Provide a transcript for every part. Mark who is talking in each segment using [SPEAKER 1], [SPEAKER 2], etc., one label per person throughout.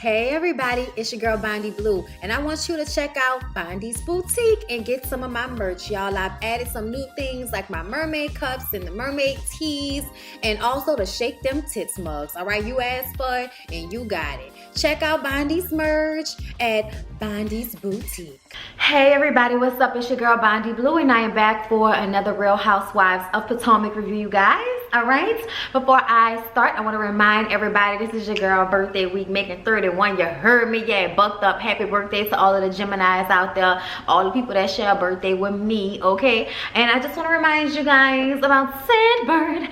[SPEAKER 1] Hey everybody, it's your girl Bondy Blue, and I want you to check out Bondy's Boutique and get some of my merch, y'all. I've added some new things like my mermaid cups and the mermaid tees, and also the Shake Them Tits mugs. All right, you asked for it and you got it. Check out Bondy's merch at Bondy's Boutique. Hey everybody, what's up? It's your girl Bondy Blue, and I am back for another Real Housewives of Potomac review, you guys. All right, before I start, I want to remind everybody this is your girl birthday week, making 31. You heard me, yeah, bucked up. Happy birthday to all of the Geminis out there, all the people that share a birthday with me, okay? And I just want to remind you guys about Scentbird.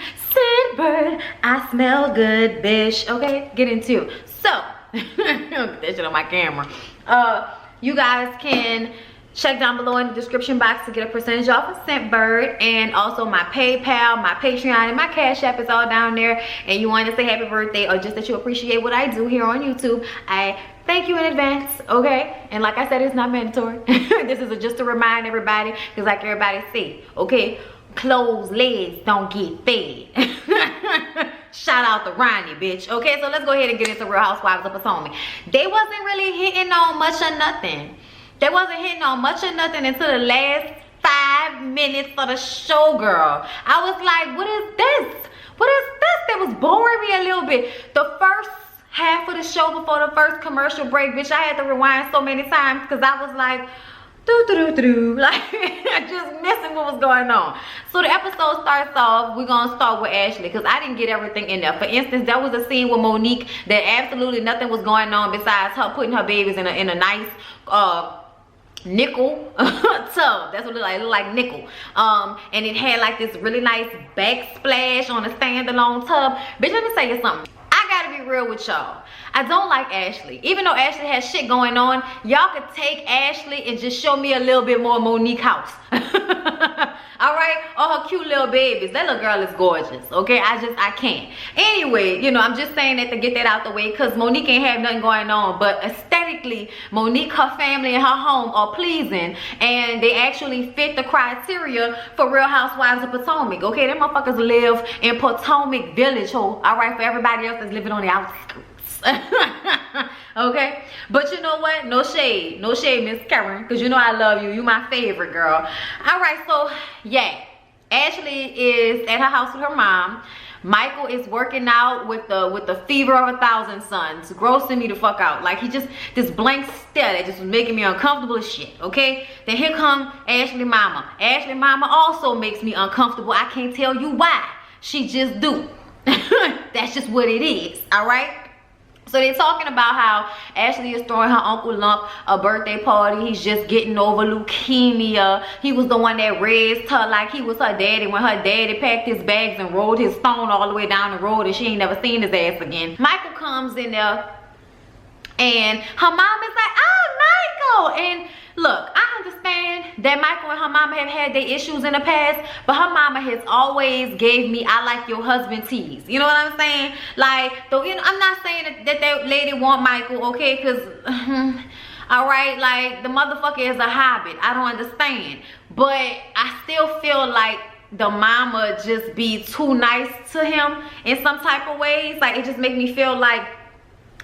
[SPEAKER 1] I smell good, bitch. Okay, get into. So that shit on my camera. You guys can check down below in the description box to get a percentage off of Scentbird, and also my PayPal, my Patreon, and my Cash App is all down there. And you want to say happy birthday or just that you appreciate what I do here on YouTube, I thank you in advance, okay? And like I said, it's not mandatory. This is just to remind everybody, because like everybody say, okay, closed legs don't get fed. Shout out to Ronnie, bitch. Okay, so let's go ahead and get into Real Housewives of Potomac. They wasn't really hitting on much of nothing. They wasn't hitting on much of nothing until the last 5 minutes of the show, girl. I was like, what is this? What is this? That was boring me a little bit. The first half of the show before the first commercial break, bitch, I had to rewind so many times because I was like, like just missing what was going on. So the episode starts off, we're gonna start with Ashley because I didn't get everything in there. For instance, there was a scene with Monique that absolutely nothing was going on besides her putting her babies in a nice nickel tub. That's what it looked like nickel. And it had like this really nice backsplash on a standalone tub. Bitch, let me tell you something. I gotta be real with y'all. I don't like Ashley. Even though Ashley has shit going on, y'all could take Ashley and just show me a little bit more Monique house. All right? Or her cute little babies. That little girl is gorgeous. Okay? I can't. Anyway, you know, I'm just saying that to get that out the way because Monique ain't have nothing going on. But aesthetically, Monique, her family, and her home are pleasing. And they actually fit the criteria for Real Housewives of Potomac. Okay? Them motherfuckers live in Potomac Village, ho. All right? For everybody else that's living on the outskirts. Okay, but you know what, no shade, Miss Karen, because you know I love you. You my favorite girl. All right, so yeah, Ashley is at her house with her mom. Michael is working out with the fever of 1,000 suns, grossing me the fuck out. Like, he just, this blank stare that just was making me uncomfortable as shit. Okay, then here come Ashley mama. Ashley mama also makes me uncomfortable. I can't tell you why, she just do. That's just what it is. All right. So they're talking about how Ashley is throwing her Uncle Lump a birthday party. He's just getting over leukemia. He was the one that raised her like he was her daddy when her daddy packed his bags and rolled his stone all the way down the road and she ain't never seen his ass again. Michael comes in there and her mom is like, oh, Michael. And look, I understand that Michael and her mama have had their issues in the past, but her mama has always gave me I like your husband tease. You know what I'm saying? Like, though, you know, I'm not saying that lady want Michael, okay? Because, all right, like, the motherfucker is a hobbit. I don't understand. But I still feel like the mama just be too nice to him in some type of ways. Like, it just make me feel like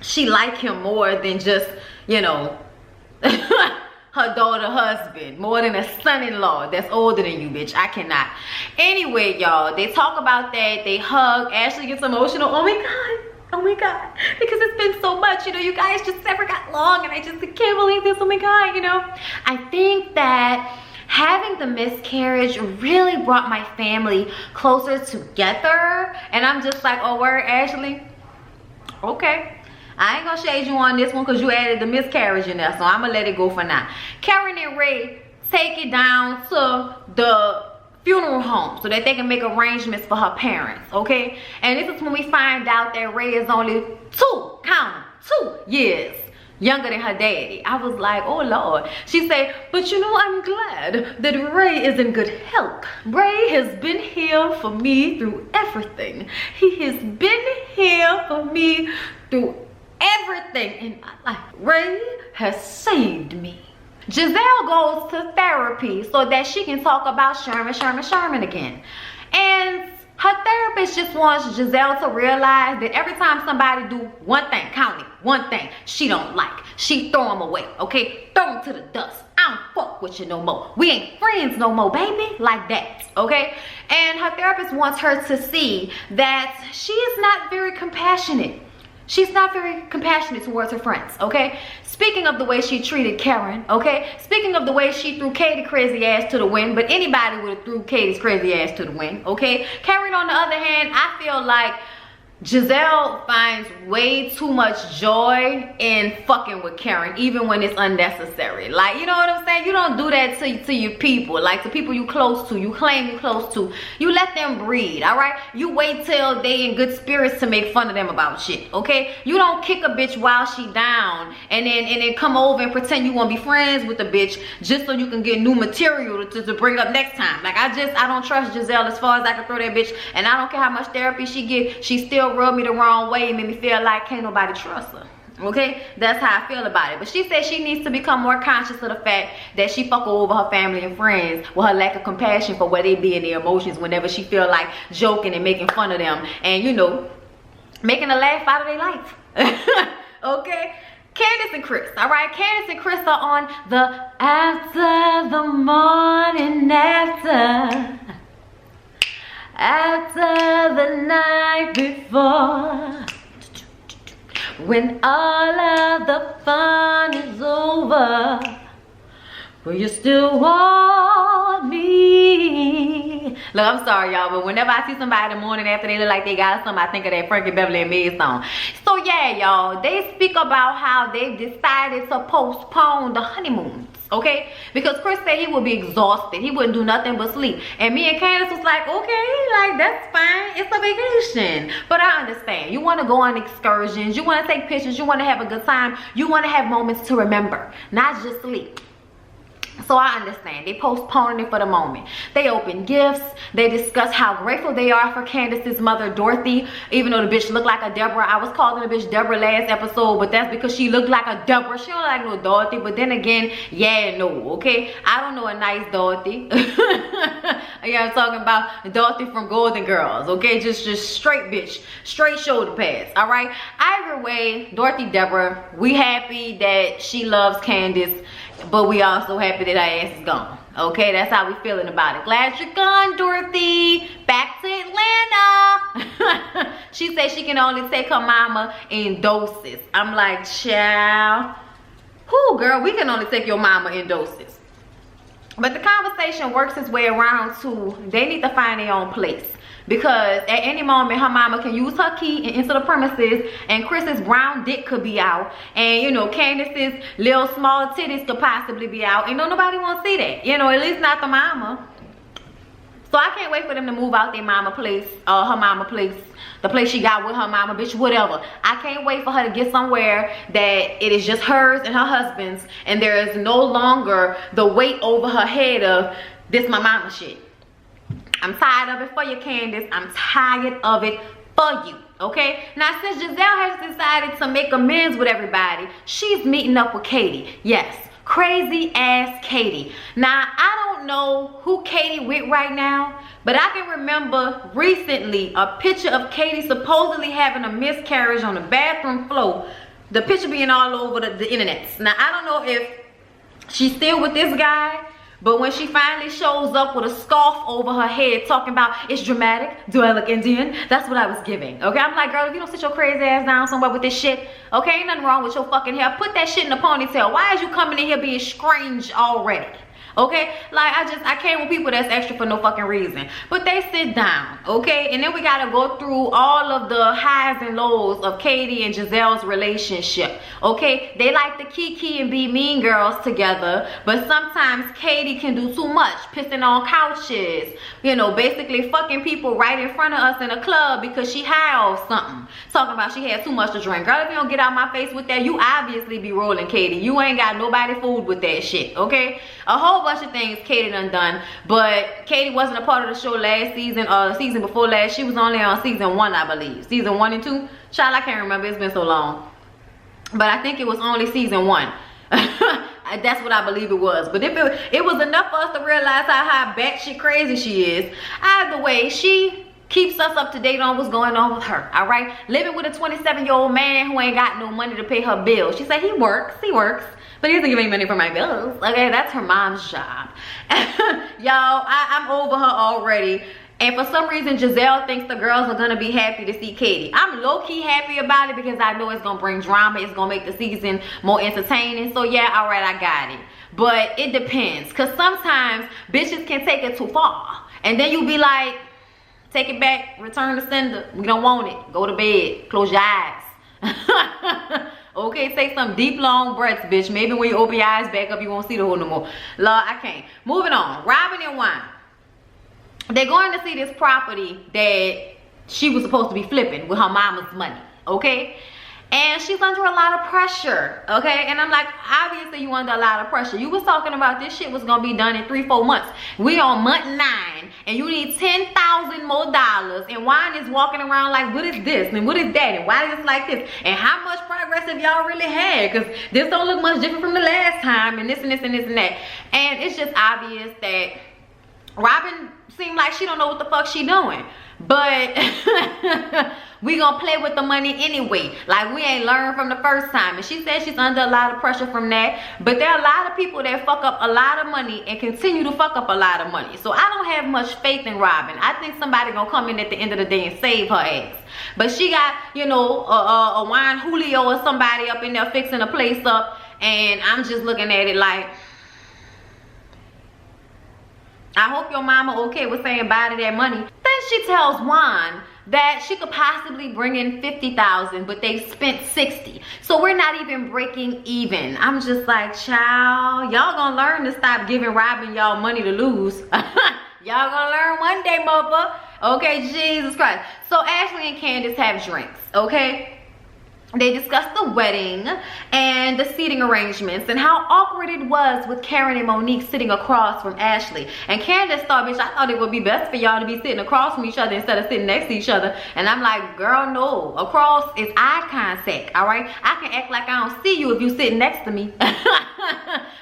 [SPEAKER 1] she like him more than just, you know, her daughter husband, more than a son-in-law that's older than you, bitch. I cannot. Anyway, y'all, they talk about that. They hug. Ashley gets emotional. Oh my god, because it's been so much, you know, you guys just never got along and I just can't believe this. Oh my god, you know, I think that having the miscarriage really brought my family closer together, and I'm just like, oh, word, Ashley, okay, I ain't gonna shade you on this one because you added the miscarriage in there, so I'm gonna let it go for now. Karen and Ray take it down to the funeral home so that they can make arrangements for her parents, okay? And this is when we find out that Ray is only 2 years younger than her daddy. I was like, oh Lord. She said, but you know, I'm glad that Ray is in good health. Ray has been here for me through everything. He has been here for me through everything in my life. Ray has saved me. Giselle goes to therapy so that she can talk about Sherman again. And her therapist just wants Giselle to realize that every time somebody do one thing, count it, one thing, she don't like. She throw them away, okay? Throw them to the dust. I don't fuck with you no more. We ain't friends no more, baby. Like that, okay? And her therapist wants her to see that she is not very compassionate. She's not very compassionate towards her friends, okay? Speaking of the way she treated Karen, okay? Speaking of the way she threw Katie crazy ass to the wind, but anybody would have threw Katie's crazy ass to the wind, okay? Karen, on the other hand, I feel like Giselle finds way too much joy in fucking with Karen, even when it's unnecessary. Like, you know what I'm saying? You don't do that to your people, like to people you close to, you claim you close to. You let them breathe, all right? You wait till they in good spirits to make fun of them about shit, okay? You don't kick a bitch while she down and then come over and pretend you want to be friends with the bitch just so you can get new material to bring up next time. Like, I don't trust Giselle as far as I can throw that bitch, and I don't care how much therapy she get, she still rubbed me the wrong way and made me feel like can't nobody trust her, okay? That's how I feel about it. But she says she needs to become more conscious of the fact that she fuck over her family and friends with her lack of compassion for where they be in their emotions whenever she feel like joking and making fun of them and, you know, making a laugh out of their life. Okay? Candace and Chris, all right? Candace and Chris are on the after the morning after the night before, when all of the fun is over, will you still want me? Look, I'm sorry, y'all, but whenever I see somebody in the morning after they look like they got something, I think of that Frankie Beverly and Maze song. So yeah, y'all, they speak about how they decided to postpone the honeymoons, okay? Because Chris said he would be exhausted. He wouldn't do nothing but sleep. And me and Candace was like, okay, like, that's fine. It's a vacation. But I understand. You want to go on excursions. You want to take pictures. You want to have a good time. You want to have moments to remember, not just sleep. So I understand. They postponing it for the moment. They open gifts. They discuss how grateful they are for Candace's mother, Dorothy. Even though the bitch looked like a Deborah. I was calling the bitch Deborah last episode, but that's because she looked like a Deborah. She don't look like no Dorothy. But then again, yeah and no, okay? I don't know a nice Dorothy. Yeah, I'm talking about Dorothy from Golden Girls, okay? Just straight bitch. Straight shoulder pads, all right? Either way, Dorothy, Deborah, we happy that she loves Candace, but we also happy that her ass is gone. Okay, that's how we feeling about it. Glad you're gone, Dorothy. Back to Atlanta. She said she can only take her mama in doses. I'm like, child. Whoo, girl, we can only take your mama in doses. But the conversation works its way around to they need to find their own place. Because at any moment her mama can use her key and enter the premises, and Chris's brown dick could be out, and you know Candace's little small titties could possibly be out, and nobody won't see that, you know, at least not the mama. So I can't wait for them to move out their mama place, her mama place, the place she got with her mama, bitch, whatever. I can't wait for her to get somewhere that it is just hers and her husband's, and there is no longer the weight over her head of this my mama shit. I'm tired of it for you, Candace. I'm tired of it for you, okay? Now, since Giselle has decided to make amends with everybody, she's meeting up with Katie. Yes, crazy ass Katie. Now, I don't know who Katie with right now, but I can remember recently a picture of Katie supposedly having a miscarriage on the bathroom floor. The picture being all over the internet. Now, I don't know if she's still with this guy, but when she finally shows up with a scarf over her head talking about it's dramatic, do I look Indian? That's what I was giving, okay? I'm like, girl, if you don't sit your crazy ass down somewhere with this shit, okay, ain't nothing wrong with your fucking hair. Put that shit in a ponytail. Why is you coming in here being strange already? Okay, like I can't with people that's extra for no fucking reason. But they sit down, okay? And then we gotta go through all of the highs and lows of Katie and Giselle's relationship, okay? They like to kiki and be mean girls together, but sometimes Katie can do too much, pissing on couches, you know, basically fucking people right in front of us in a club because she high off something. Talking about she had too much to drink. Girl, if you don't get out my face with that, you obviously be rolling, Katie. You ain't got nobody fooled with that shit, okay? A whole bunch of things Katie done, but Katie wasn't a part of the show last season or the season before last. She was only on season 1, I believe. Season 1 and 2. Child, I can't remember. It's been so long. But I think it was only season 1. That's what I believe it was. But if it was enough for us to realize how batshit crazy she is. Either way, she keeps us up to date on what's going on with her, all right? Living with a 27-year-old man who ain't got no money to pay her bills. She said he works, but he doesn't give me money for my bills. Okay, that's her mom's job. Y'all, I'm over her already. And for some reason, Giselle thinks the girls are gonna be happy to see Katie. I'm low-key happy about it because I know it's gonna bring drama. It's gonna make the season more entertaining. So yeah, all right, I got it. But it depends, because sometimes bitches can take it too far. And then you be like, take it back, return to sender. We don't want it. Go to bed, close your eyes. Okay, take some deep, long breaths, bitch. Maybe when you open your eyes back up, you won't see the hole no more. Lord, I can't. Moving on. Robin and Juan. They're going to see this property that she was supposed to be flipping with her mama's money, okay? And she's under a lot of pressure, okay? And I'm like, obviously you under a lot of pressure. You was talking about this shit was gonna be done in 3-4 months. We on month 9, and you need $10,000 more dollars. And Juan is walking around like, what is this? And what is that? And why is it like this? And how much progress have y'all really had? Because this don't look much different from the last time, and this and this and this and that. And it's just obvious that Robin seemed like she don't know what the fuck she doing. But we gonna play with the money anyway. Like we ain't learned from the first time. And she said she's under a lot of pressure from that. But there are a lot of people that fuck up a lot of money and continue to fuck up a lot of money. So I don't have much faith in Robin. I think somebody gonna come in at the end of the day and save her ass. But she got, you know, a Juan Julio or somebody up in there fixing the place up. And I'm just looking at it like, I hope your mama okay with saying bye to that money. Then she tells Juan that she could possibly bring in $50,000, but they spent $60,000. So we're not even breaking even. I'm just like, child, y'all gonna learn to stop giving Robin y'all money to lose. Y'all gonna learn one day, mother. Okay, Jesus Christ. So Ashley and Candace have drinks, okay? They discussed the wedding and the seating arrangements and how awkward it was with Karen and Monique sitting across from Ashley. And Candace thought, bitch, I thought it would be best for y'all to be sitting across from each other instead of sitting next to each other. And I'm like, girl, no. Across is eye contact, all right? I can act like I don't see you if you sitting next to me.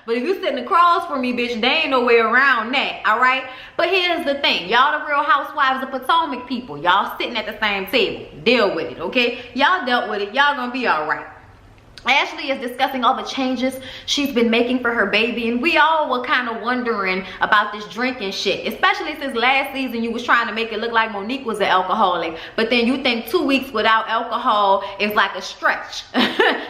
[SPEAKER 1] But if you sitting across from me, bitch, there ain't no way around that, all right? But here's the thing. Y'all the real Housewives of Potomac people. Y'all sitting at the same table. Deal with it, okay? Y'all dealt with it. Y'all gonna be all right. Ashley is discussing all the changes she's been making for her baby, and we all were kind of wondering about this drinking shit, especially since last season you was trying to make it look like Monique was an alcoholic, but then you think 2 weeks without alcohol is like a stretch.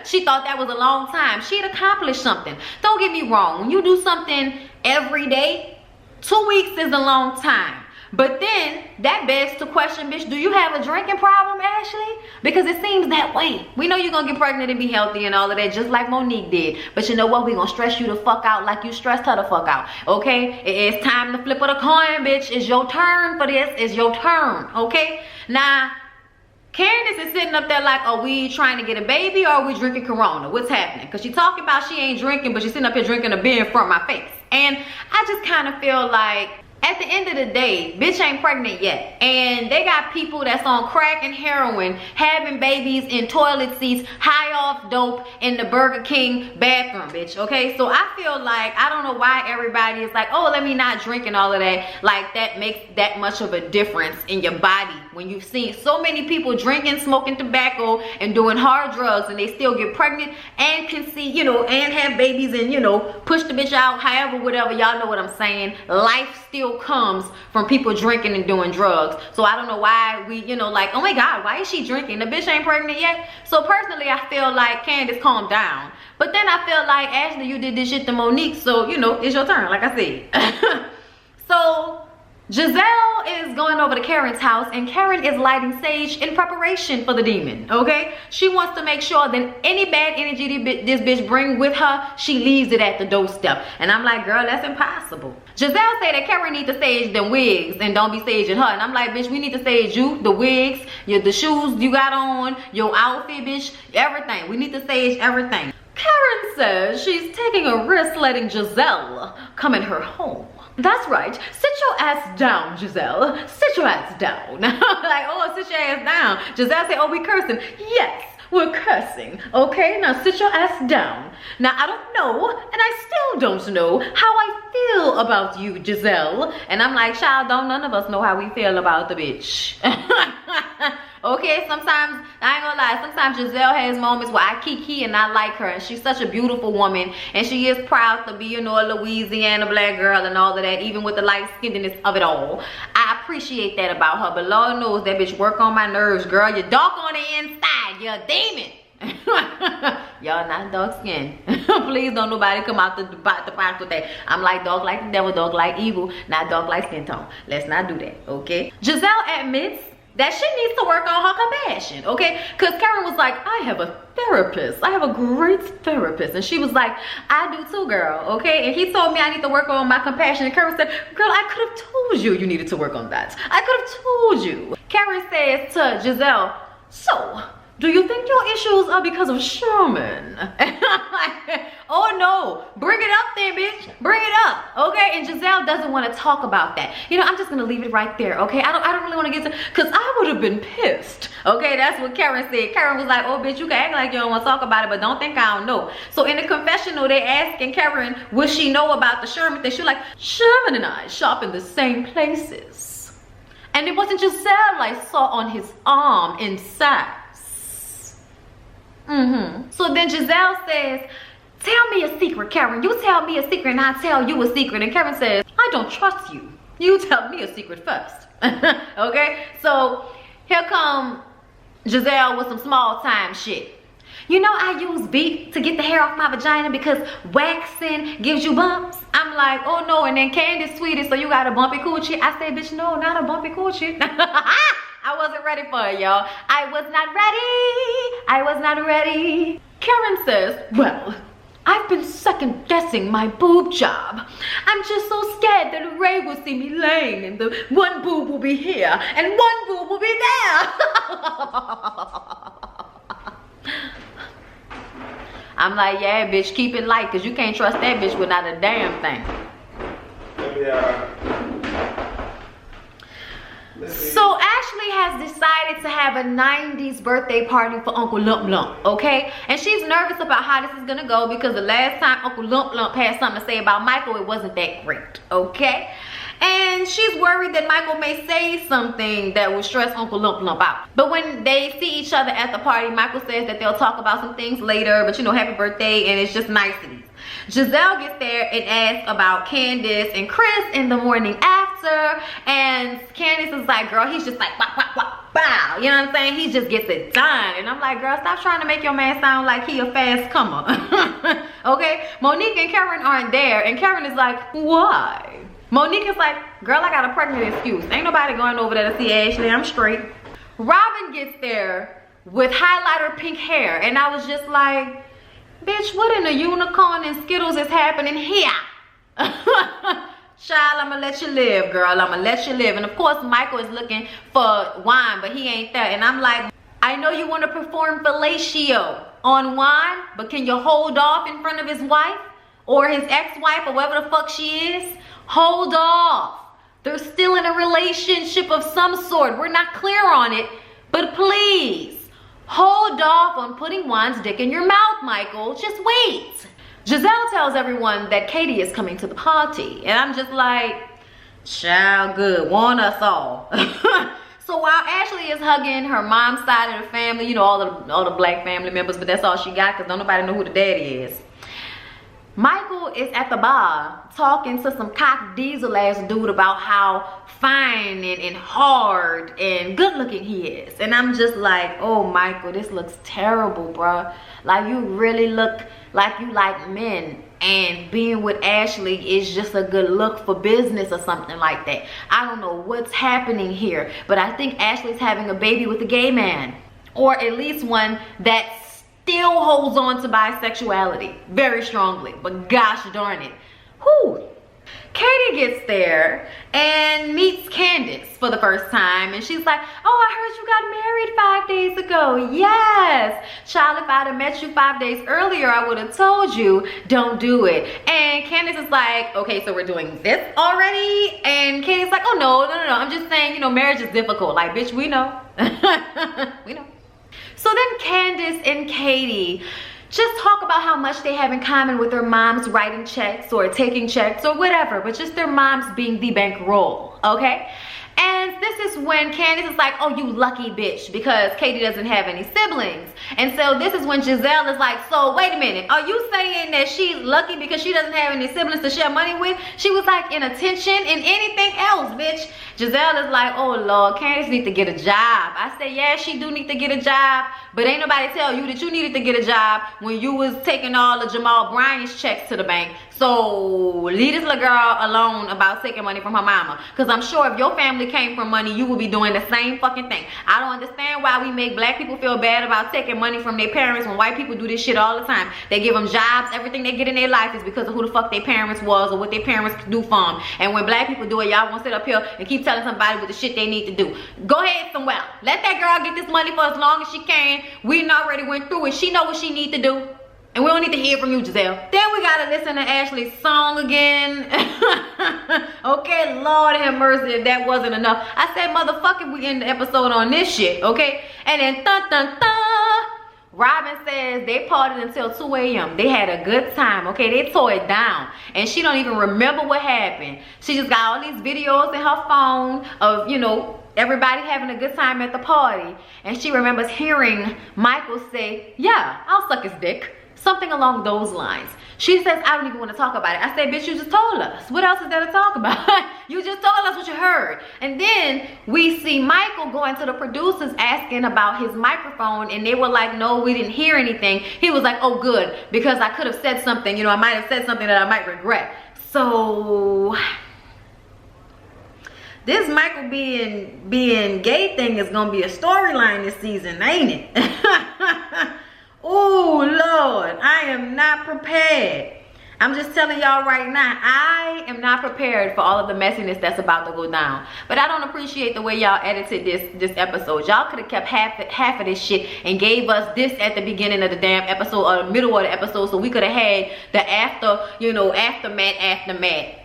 [SPEAKER 1] She thought that was a long time. She'd accomplished something. Don't get me wrong, when you do something every day, 2 weeks is a long time. But then that begs to question, bitch, do you have a drinking problem, Ashley? Because it seems that way. We know you're gonna get pregnant and be healthy and all of that, just like Monique did. But you know what? We're gonna stress you the fuck out like you stressed her the fuck out. Okay? It's time to flip of the coin, bitch. It's your turn for this. It's your turn. Okay? Now, Candace is sitting up there like, are we trying to get a baby or are we drinking Corona? What's happening? Because she talking about she ain't drinking, but she's sitting up here drinking a beer in front of my face. And I just kind of feel like, at the end of the day, bitch ain't pregnant yet. And they got people that's on crack and heroin having babies in toilet seats, high off dope in the Burger King bathroom, bitch, okay? So I feel like, I don't know why everybody is like, oh, let me not drink and all of that. Like, that makes that much of a difference in your body when you've seen so many people drinking, smoking tobacco, and doing hard drugs, and they still get pregnant and conceive, you know, and have babies and, you know, push the bitch out, however, whatever. Y'all know what I'm saying. Life still comes from people drinking and doing drugs. So I don't know why we, you know, like, oh my God, why is she drinking? The bitch ain't pregnant yet. So personally, I feel like Candace, calm down. But then I feel like, Ashley, you did this shit to Monique, so, you know, it's your turn, like I said. So Giselle is going over to Karen's house, and Karen is lighting sage in preparation for the demon, okay? She wants to make sure that any bad energy this bitch bring with her, she leaves it at the doorstep. And I'm like, girl, that's impossible. Giselle say that Karen need to sage them wigs and don't be saging her. And I'm like, bitch, we need to sage you, the wigs, the shoes you got on, your outfit, bitch, everything. We need to sage everything. Karen says she's taking a risk letting Giselle come in her home. That's right. Sit your ass down, Giselle. Sit your ass down. Like, oh, sit your ass down. Giselle say, oh, we cursing. Yes, We're cursing, okay? Now sit your ass down. Now, I don't know, and I still don't know how I feel about you, Giselle. And I'm like, child, don't none of us know how we feel about the bitch. Okay, sometimes, I ain't gonna lie, sometimes Giselle has moments where I kiki and I like her, and she's such a beautiful woman, and she is proud to be, you know, a Louisiana black girl and all of that, even with the light-skinnedness of it all. I appreciate that about her, but Lord knows that bitch work on my nerves, girl. You're dark on the inside, you're a demon. Y'all not dark skin. Please don't nobody come out the box with that. I'm like dark like the devil, dark like evil, not dark like skin tone. Let's not do that, okay? Giselle admits that she needs to work on her compassion, okay? Because Karen was like, I have a therapist. I have a great therapist. And she was like, I do too, girl, okay? And he told me I need to work on my compassion. And Karen said, girl, I could have told you you needed to work on that. I could have told you. Karen says to Giselle, so, do you think your issues are because of Sherman? Oh no, bring it up then, bitch. Bring it up, okay? And Giselle doesn't want to talk about that. You know, I'm just gonna leave it right there, okay? I don't really want to get to, because I would have been pissed, okay? That's what Karen said. Karen was like, oh bitch, you can act like you don't want to talk about it, but don't think I don't know. So in the confessional, they asking Karen, will she know about the Sherman thing? She's like, Sherman and I shop in the same places. And it wasn't Giselle I saw on his arm inside. So then Giselle says, tell me a secret, Karen. You tell me a secret and I'll tell you a secret. And Karen says, I don't trust you. You tell me a secret first. Okay? So here come Giselle with some small time shit. You know, I use beet to get the hair off my vagina because waxing gives you bumps. I'm like, oh no. And then Candace tweeted, so you got a bumpy coochie? I said, bitch, no, not a bumpy coochie. I wasn't ready for it, y'all. I was not ready. I was not ready. Karen says, well, I've been second guessing my boob job. I'm just so scared that Ray will see me laying and the one boob will be here and one boob will be there. I'm like, yeah, bitch, keep it light because you can't trust that bitch with not a damn thing. So Ashley has decided to have a 90s birthday party for Uncle Lump Lump, okay? And she's nervous about how this is gonna go because the last time Uncle Lump Lump had something to say about Michael, it wasn't that great, okay? And she's worried that Michael may say something that will stress Uncle Lump Lump out. But when they see each other at the party, Michael says that they'll talk about some things later, but you know, happy birthday, and it's just niceties. Giselle gets there and asks about Candace and Chris in the morning after, and Candace is like, girl, he's just like, wah, wah, wah, bow. You know what I'm saying? He just gets it done. And I'm like, girl, stop trying to make your man sound like he a fast comer. Okay? Monique and Karen aren't there, and Karen is like, why? Monique is like, girl, I got a pregnant excuse. Ain't nobody going over there to see Ashley. I'm straight. Robin gets there with highlighter pink hair, and I was just like, bitch, what in the unicorn and Skittles is happening here? Child, I'ma let you live, girl. I'ma let you live. And of course, Michael is looking for wine, but he ain't there. And I'm like, I know you want to perform fellatio on wine, but can you hold off in front of his wife or his ex-wife or whatever the fuck she is? Hold off. They're still in a relationship of some sort. We're not clear on it, but please. Hold off on putting Juan's dick in your mouth, Michael. Just wait. Giselle tells everyone that Katie is coming to the party. And I'm just like, child, good. Warn us all. So while Ashley is hugging her mom's side of the family, you know, all the black family members, but that's all she got because don't nobody know who the daddy is. Michael is at the bar talking to some cock diesel ass dude about how fine and hard and good looking he is. And I'm just like, oh Michael, this looks terrible, bruh. Like you really look like you like men, and being with Ashley is just a good look for business or something like that. I don't know what's happening here, but I think Ashley's having a baby with a gay man, or at least one that's still holds on to bisexuality very strongly, but gosh darn it. Whew. Katie gets there and meets Candace for the first time, and she's like, oh, I heard you got married 5 days ago. Yes. Child, if I'd have met you 5 days earlier, I would have told you, don't do it. And Candace is like, okay, so we're doing this already? And Katie's like, oh, no. I'm just saying, you know, marriage is difficult. Like, bitch, we know. We know. So then Candace and Katie just talk about how much they have in common with their moms writing checks or taking checks or whatever, but just their moms being the bankroll, okay? And this is when Candace is like, oh, you lucky bitch, because Katie doesn't have any siblings. And so this is when Giselle is like, so wait a minute, are you saying that she's lucky because she doesn't have any siblings to share money with? She was like, in attention and anything else, bitch. Giselle is like, oh Lord, Candace need to get a job. I say, yeah, she do need to get a job, but ain't nobody tell you that you needed to get a job when you was taking all of Jamal Bryant's checks to the bank. So leave this little girl alone about taking money from her mama, because I'm sure if your family came from money, you would be doing the same fucking thing. I don't understand why we make black people feel bad about taking money from their parents when white people do this shit all the time. They give them jobs, everything they get in their life is because of who the fuck their parents was or what their parents do for them. And when black people do it, y'all won't sit up here and keep telling somebody what the shit they need to do. Go ahead somewhere. Let that girl get this money for as long as she can. We already went through it. She know what she need to do. And we don't need to hear from you, Giselle. Then we gotta listen to Ashley's song again. Okay, Lord have mercy if that wasn't enough. I said, motherfucker, we end the episode on this shit, okay? And then dun dun dun. Robin says they partied until 2 a.m. They had a good time, okay? They tore it down. And she don't even remember what happened. She just got all these videos in her phone of, you know, everybody having a good time at the party. And she remembers hearing Michael say, yeah, I'll suck his dick. Something along those lines. She says, I don't even want to talk about it. I said, bitch, you just told us. What else is there to talk about? You just told us what you heard. And then we see Michael going to the producers asking about his microphone, and they were like, no, we didn't hear anything. He was like, oh, good, because I could have said something. You know, I might have said something that I might regret. So this Michael being gay thing is gonna be a storyline this season, ain't it? Oh Lord, I am not prepared. I'm just telling y'all right now, I am not prepared for all of the messiness that's about to go down. But I don't appreciate the way y'all edited this episode. Y'all could have kept half of this shit and gave us this at the beginning of the damn episode or the middle of the episode, so we could have had the aftermath,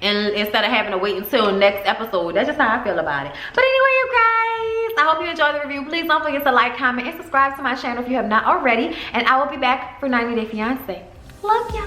[SPEAKER 1] and instead of having to wait until next episode. That's just how I feel about it. But anyway, you guys, I hope you enjoyed the review. Please don't forget to like, comment, and subscribe to my channel if you have not already. And I will be back for 90 Day Fiance. Love ya.